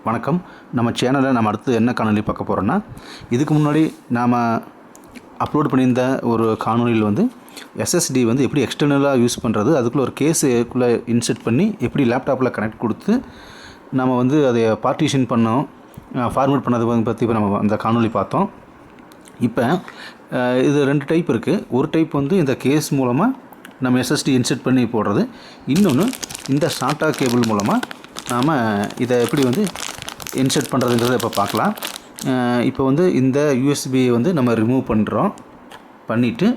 வணக்கம். நம்ம சேனலில் நம்ம அடுத்து என்ன காணொலி பார்க்க போகிறோன்னா, இதுக்கு முன்னாடி நாம் அப்லோட் பண்ணியிருந்த ஒரு காணொலியில் வந்து எஸ்எஸ்டி வந்து எப்படி எக்ஸ்டர்னலாக யூஸ் பண்ணுறது, அதுக்குள்ளே ஒரு கேஸுக்குள்ளே இன்செர்ட் பண்ணி எப்படி லேப்டாப்பில் கனெக்ட் கொடுத்து நம்ம வந்து அதை பார்ட்டிஷன் பண்ணோம், ஃபார்மேட் பண்ணது பற்றி இப்போ நம்ம அந்த காணொலி பார்த்தோம். இப்போ இது 2 டைப் இருக்குது. ஒரு டைப் வந்து இந்த கேஸ் மூலமாக நம்ம எஸ்எஸ்டி இன்செர்ட் பண்ணி போடுறது, இன்னொன்று இந்த சாட்டா கேபிள் மூலமாக நாம் இதை எப்படி வந்து இன்செர்ட் பண்ணுறதுங்கிறத இப்போ பார்க்கலாம். இப்போ வந்து இந்த யூஎஸ்பியை வந்து நம்ம ரிமூவ் பண்ணிவிட்டு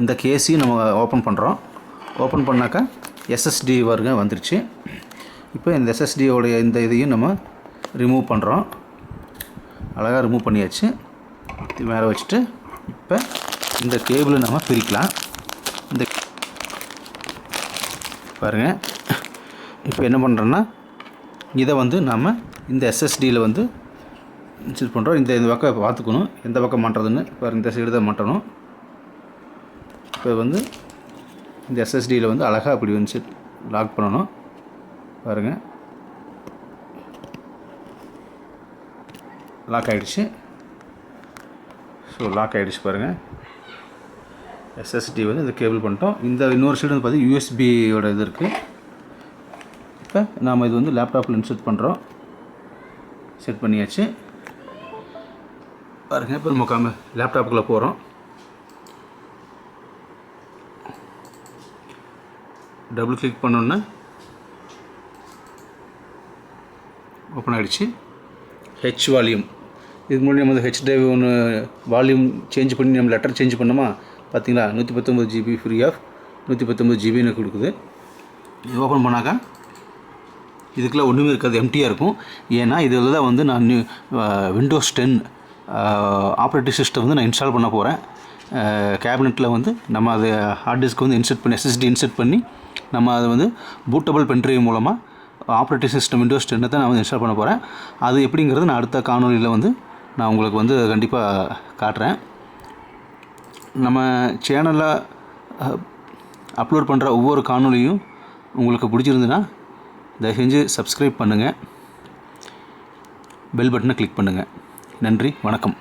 இந்த கேஸையும் நம்ம ஓப்பன் பண்ணுறோம். ஓப்பன் பண்ணாக்கா எஸ்எஸ்டி வந்துருச்சு. இப்போ இந்த எஸ்எஸ்டியோடைய இந்த இதையும் நம்ம ரிமூவ் பண்ணுறோம். அழகாக ரிமூவ் பண்ணியாச்சு. மேலே வச்சுட்டு இப்போ இந்த கேபிளை நம்ம பிரிக்கலாம். இந்த பாருங்கள், இப்போ என்ன பண்ணுறோன்னா இதை வந்து நாம் இந்த எஸ்எஸ்டியில் வந்து இன்செர்ட் பண்ணுறோம். இந்த பக்கம் பார்த்துக்கணும் எந்த பக்கம் மாட்டுறதுன்னு. இப்போ இந்த சைடு தான் மாட்டணும். இப்போ வந்து இந்த எஸ்எஸ்டியில் வந்து அழகாக அப்படி வந்து லாக் பண்ணணும். பாருங்கள், லாக் ஆகிடுச்சு. ஸோ லாக் ஆகிடுச்சு பாருங்கள். எஸ்எஸ்டி வந்து இந்த கேபிள் பண்ணிட்டோம். இந்த இன்னொரு சைடு வந்து பார்த்திங்கன்னா யூஎஸ்பியோட இது இருக்குது. இப்போ நாம் இது வந்து லேப்டாப்பில் இன்செர்ட் பண்ணுறோம். செட் பண்ணியாச்சு பாருங்கள். இப்போ நம்ம லேப்டாப்புக்குள்ளே போகிறோம். டபுள் கிளிக் பண்ணோன்னா ஓப்பன் ஆகிடுச்சு. ஹெச் வால்யூம், இதுக்கு முன்னாடி நம்ம வந்து ஹெச் டிரைவ் ஒன்று வால்யூம் சேஞ்ச் பண்ணி நம்ம லெட்டர் சேஞ்ச் பண்ணோமா, பார்த்தீங்களா? 119 GB ஃப்ரீ ஆஃப் 119 GBன்னு கொடுக்குது. இது ஓப்பன் பண்ணாக்கா இதுக்குள்ளே ஒன்றுமே இருக்காது, எம்டியாக இருக்கும். ஏன்னா இதில் தான் வந்து நான் விண்டோஸ் 10 ஆப்ரேட்டிங் சிஸ்டம் வந்து நான் இன்ஸ்டால் பண்ண போகிறேன். கேபினெட்டில் வந்து நம்ம அதை ஹார்ட் டிஸ்க் வந்து இன்செர்ட் பண்ணி எஸ்எஸ்டி இன்செர்ட் பண்ணி நம்ம அதை வந்து பூட்டபிள் பென்ட்ரைவ் மூலமாக ஆப்ரேட்டிங் சிஸ்டம் விண்டோஸ் 10 தான் நான் வந்து இன்ஸ்டால் பண்ண போகிறேன். அது எப்படிங்கிறது நான் அடுத்த காணொலியில் வந்து நான் உங்களுக்கு வந்து கண்டிப்பாக காட்டுறேன். நம்ம சேனலில் அப்லோட் பண்ணுற ஒவ்வொரு காணொலியும் உங்களுக்கு பிடிச்சிருந்துன்னா தயவு செஞ்சு சப்ஸ்கிரைப் பண்ணுங்கள், பெல் பட்டனை கிளிக் பண்ணுங்கள். நன்றி, வணக்கம்.